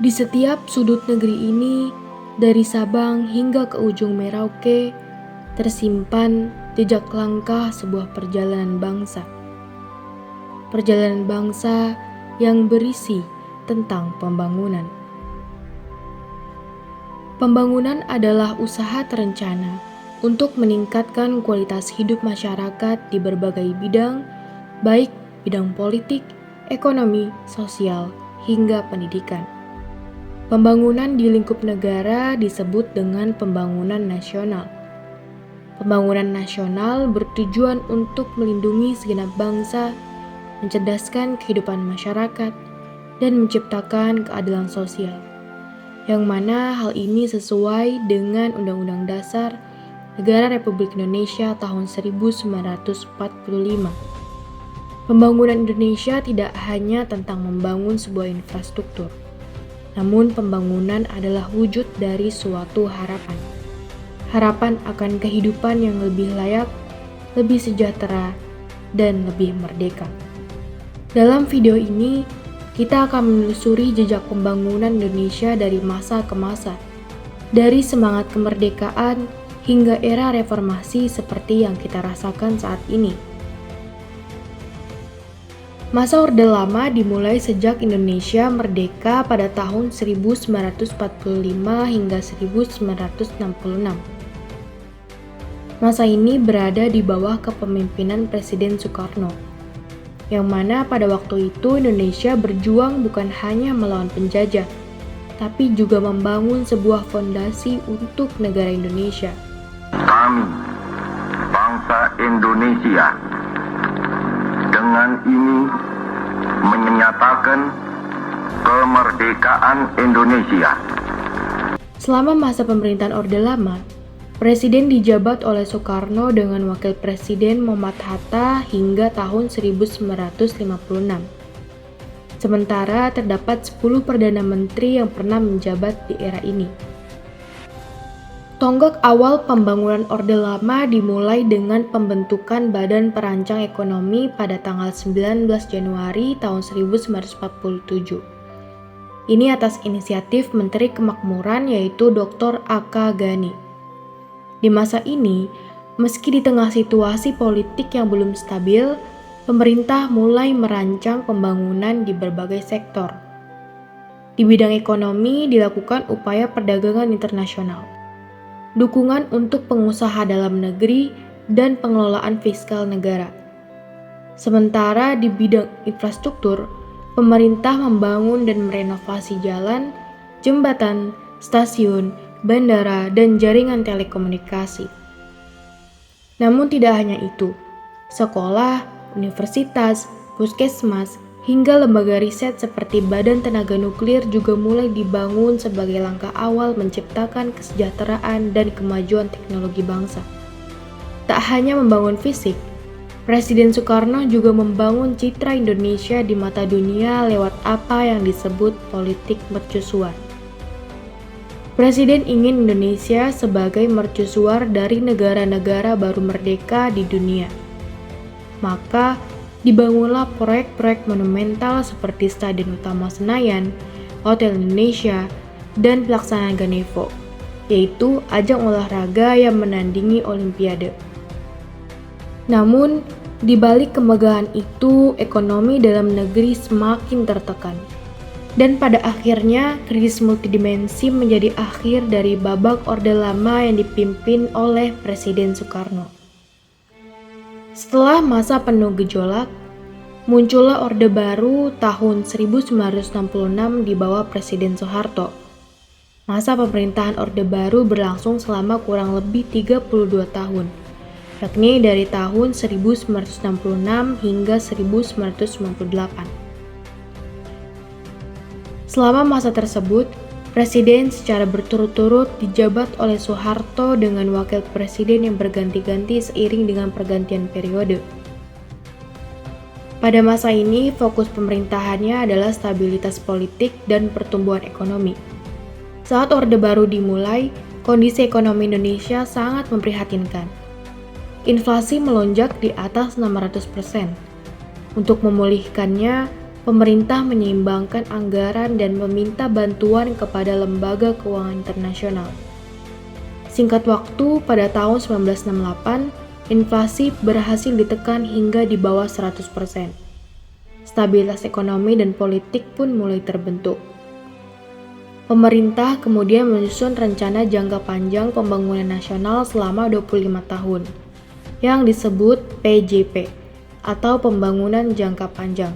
Di setiap sudut negeri ini, dari Sabang hingga ke ujung Merauke, tersimpan jejak langkah sebuah perjalanan bangsa. Perjalanan bangsa yang berisi tentang pembangunan. Pembangunan adalah usaha terencana untuk meningkatkan kualitas hidup masyarakat di berbagai bidang, baik bidang politik, ekonomi, sosial, hingga pendidikan. Pembangunan di lingkup negara disebut dengan pembangunan nasional. Pembangunan nasional bertujuan untuk melindungi segenap bangsa, mencerdaskan kehidupan masyarakat, dan menciptakan keadilan sosial. Yang mana hal ini sesuai dengan Undang-Undang Dasar Negara Republik Indonesia tahun 1945. Pembangunan Indonesia tidak hanya tentang membangun sebuah infrastruktur, namun pembangunan adalah wujud dari suatu harapan. Harapan akan kehidupan yang lebih layak, lebih sejahtera, dan lebih merdeka. Dalam video ini, kita akan menelusuri jejak pembangunan Indonesia dari masa ke masa, dari semangat kemerdekaan hingga era reformasi seperti yang kita rasakan saat ini. Masa Orde Lama dimulai sejak Indonesia merdeka pada tahun 1945 hingga 1966. Masa ini berada di bawah kepemimpinan Presiden Soekarno, yang mana pada waktu itu Indonesia berjuang bukan hanya melawan penjajah, tapi juga membangun sebuah fondasi untuk negara Indonesia. Kami, bangsa Indonesia, dengan ini menyatakan kemerdekaan Indonesia. Selama masa pemerintahan Orde Lama, Presiden dijabat oleh Soekarno dengan Wakil Presiden Muhammad Hatta hingga tahun 1956. Sementara terdapat 10 Perdana Menteri yang pernah menjabat di era ini. Tonggak awal pembangunan Orde Lama dimulai dengan pembentukan Badan Perancang Ekonomi pada tanggal 19 Januari tahun 1947. Ini atas inisiatif Menteri Kemakmuran yaitu Dr. A.K. Ghani. Di masa ini, meski di tengah situasi politik yang belum stabil, pemerintah mulai merancang pembangunan di berbagai sektor. Di bidang ekonomi dilakukan upaya perdagangan internasional, dukungan untuk pengusaha dalam negeri, dan pengelolaan fiskal negara. Sementara di bidang infrastruktur, pemerintah membangun dan merenovasi jalan, jembatan, stasiun, bandara, dan jaringan telekomunikasi. Namun tidak hanya itu, sekolah, universitas, puskesmas, hingga lembaga riset seperti Badan Tenaga Nuklir juga mulai dibangun sebagai langkah awal menciptakan kesejahteraan dan kemajuan teknologi bangsa. Tak hanya membangun fisik, Presiden Soekarno juga membangun citra Indonesia di mata dunia lewat apa yang disebut politik mercusuar. Presiden ingin Indonesia sebagai mercusuar dari negara-negara baru merdeka di dunia. Maka, dibangunlah proyek-proyek monumental seperti Stadion Utama Senayan, Hotel Indonesia, dan pelaksanaan Ganevo, yaitu ajang olahraga yang menandingi Olimpiade. Namun, di balik kemegahan itu, ekonomi dalam negeri semakin tertekan. Dan pada akhirnya, krisis multidimensi menjadi akhir dari babak Orde Lama yang dipimpin oleh Presiden Soekarno. Setelah masa penuh gejolak, muncullah Orde Baru tahun 1966 di bawah Presiden Soeharto. Masa pemerintahan Orde Baru berlangsung selama kurang lebih 32 tahun, yakni dari tahun 1966 hingga 1998. Selama masa tersebut, Presiden secara berturut-turut dijabat oleh Soeharto dengan wakil presiden yang berganti-ganti seiring dengan pergantian periode. Pada masa ini, fokus pemerintahannya adalah stabilitas politik dan pertumbuhan ekonomi. Saat Orde Baru dimulai, kondisi ekonomi Indonesia sangat memprihatinkan. Inflasi melonjak di atas 600%. Untuk memulihkannya, pemerintah menyeimbangkan anggaran dan meminta bantuan kepada lembaga keuangan internasional. Singkat waktu, pada tahun 1968, inflasi berhasil ditekan hingga di bawah 100%. Stabilitas ekonomi dan politik pun mulai terbentuk. Pemerintah kemudian menyusun rencana jangka panjang pembangunan nasional selama 25 tahun, yang disebut PJP, atau Pembangunan Jangka Panjang.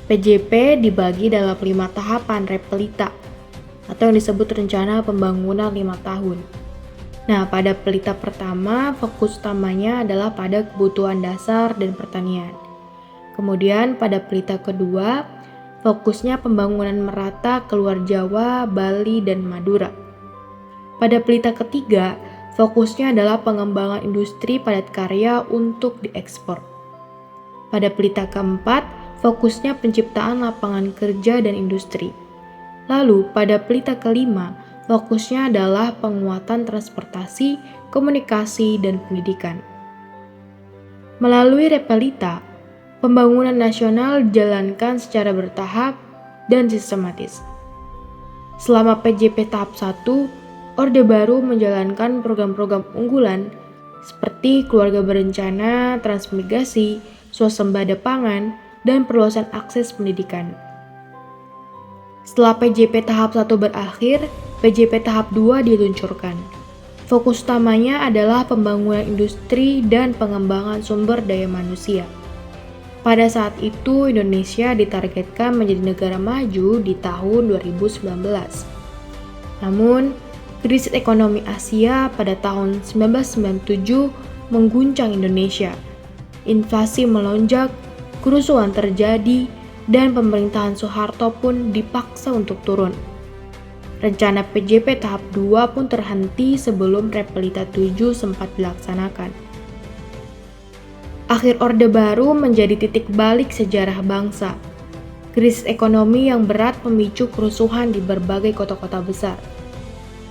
PJP dibagi dalam 5 tahapan repelita, atau yang disebut Rencana Pembangunan 5 tahun. Nah, pada pelita pertama, fokus utamanya adalah pada kebutuhan dasar dan pertanian. Kemudian pada pelita kedua, fokusnya pembangunan merata ke luar Jawa, Bali, dan Madura. Pada pelita ketiga, fokusnya adalah pengembangan industri padat karya untuk diekspor. Pada pelita keempat, fokusnya penciptaan lapangan kerja dan industri. Lalu, pada pelita kelima, fokusnya adalah penguatan transportasi, komunikasi, dan pendidikan. Melalui repelita, pembangunan nasional dijalankan secara bertahap dan sistematis. Selama PJP tahap 1, Orde Baru menjalankan program-program unggulan seperti keluarga berencana, transmigrasi, swasembada pangan, dan perluasan akses pendidikan. Setelah PJP tahap 1 berakhir, PJP tahap 2 diluncurkan. Fokus utamanya adalah pembangunan industri dan pengembangan sumber daya manusia. Pada saat itu, Indonesia ditargetkan menjadi negara maju di tahun 2019. Namun, krisis ekonomi Asia pada tahun 1997 mengguncang Indonesia. Inflasi melonjak, kerusuhan terjadi, dan pemerintahan Soeharto pun dipaksa untuk turun. Rencana PJP tahap 2 pun terhenti sebelum repelita 7 sempat dilaksanakan. Akhir Orde Baru menjadi titik balik sejarah bangsa. Krisis ekonomi yang berat memicu kerusuhan di berbagai kota-kota besar.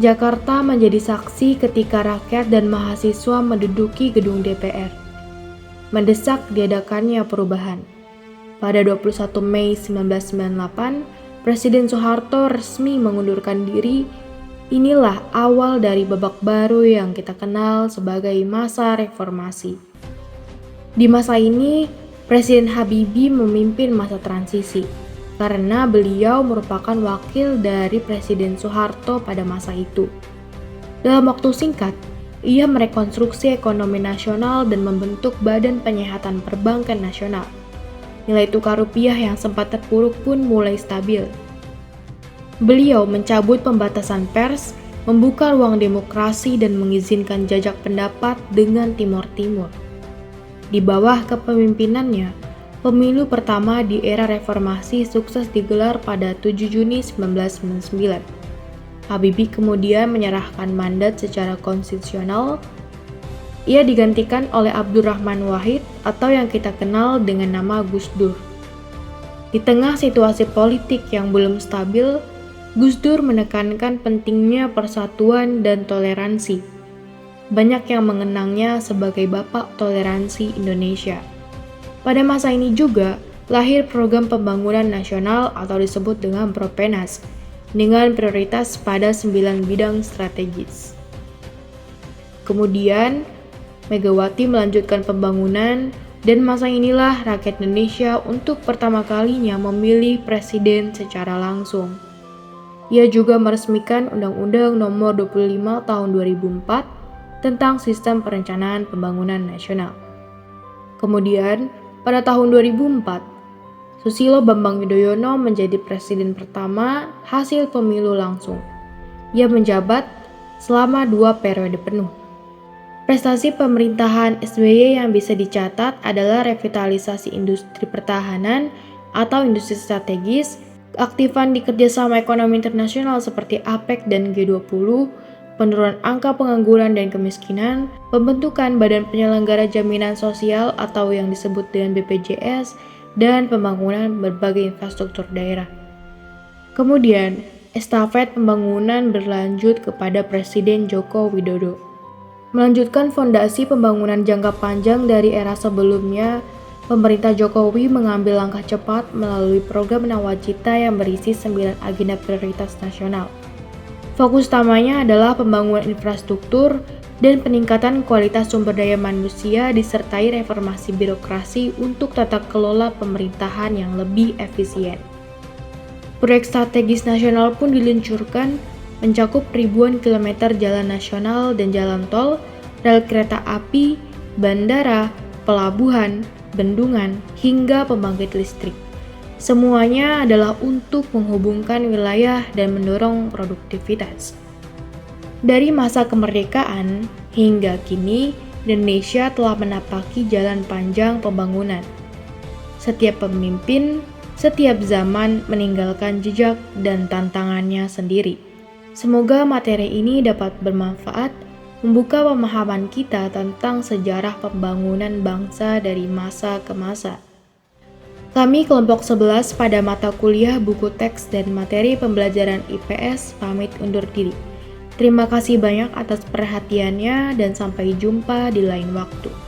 Jakarta menjadi saksi ketika rakyat dan mahasiswa menduduki gedung DPR, mendesak diadakannya perubahan. Pada 21 Mei 1998, Presiden Soeharto resmi mengundurkan diri. Inilah awal dari babak baru yang kita kenal sebagai masa reformasi. Di masa ini, Presiden Habibie memimpin masa transisi karena beliau merupakan wakil dari Presiden Soeharto pada masa itu. Dalam waktu singkat, ia merekonstruksi ekonomi nasional dan membentuk Badan Penyihatan Perbankan Nasional. Nilai tukar rupiah yang sempat terpuruk pun mulai stabil. Beliau mencabut pembatasan pers, membuka ruang demokrasi dan mengizinkan jajak pendapat dengan Timor Timur. Di bawah kepemimpinannya, pemilu pertama di era reformasi sukses digelar pada 7 Juni 1999. Habibie kemudian menyerahkan mandat secara konstitusional. Ia digantikan oleh Abdurrahman Wahid atau yang kita kenal dengan nama Gus Dur. Di tengah situasi politik yang belum stabil, Gus Dur menekankan pentingnya persatuan dan toleransi. Banyak yang mengenangnya sebagai Bapak Toleransi Indonesia. Pada masa ini juga lahir program pembangunan nasional atau disebut dengan Propenas dengan prioritas pada 9 bidang strategis. Kemudian, Megawati melanjutkan pembangunan dan masa inilah rakyat Indonesia untuk pertama kalinya memilih presiden secara langsung. Ia juga meresmikan Undang-Undang Nomor 25 Tahun 2004 tentang Sistem Perencanaan Pembangunan Nasional. Kemudian, pada tahun 2004, Susilo Bambang Yudhoyono menjadi presiden pertama hasil pemilu langsung. Ia menjabat selama 2 periode penuh. Prestasi pemerintahan SBY yang bisa dicatat adalah revitalisasi industri pertahanan atau industri strategis, keaktifan di kerjasama ekonomi internasional seperti APEC dan G20, penurunan angka pengangguran dan kemiskinan, pembentukan Badan Penyelenggara Jaminan Sosial atau yang disebut dengan BPJS, dan pembangunan berbagai infrastruktur daerah. Kemudian, estafet pembangunan berlanjut kepada Presiden Joko Widodo. Melanjutkan fondasi pembangunan jangka panjang dari era sebelumnya, pemerintah Jokowi mengambil langkah cepat melalui program Nawacita yang berisi 9 agenda prioritas nasional. Fokus utamanya adalah pembangunan infrastruktur dan peningkatan kualitas sumber daya manusia disertai reformasi birokrasi untuk tata kelola pemerintahan yang lebih efisien. Proyek strategis nasional pun diluncurkan, mencakup ribuan kilometer jalan nasional dan jalan tol, rel kereta api, bandara, pelabuhan, bendungan, hingga pembangkit listrik. Semuanya adalah untuk menghubungkan wilayah dan mendorong produktivitas. Dari masa kemerdekaan hingga kini, Indonesia telah menapaki jalan panjang pembangunan. Setiap pemimpin, setiap zaman meninggalkan jejak dan tantangannya sendiri. Semoga materi ini dapat bermanfaat, membuka pemahaman kita tentang sejarah pembangunan bangsa dari masa ke masa. Kami kelompok 11 pada mata kuliah buku teks dan materi pembelajaran IPS pamit undur diri. Terima kasih banyak atas perhatiannya dan sampai jumpa di lain waktu.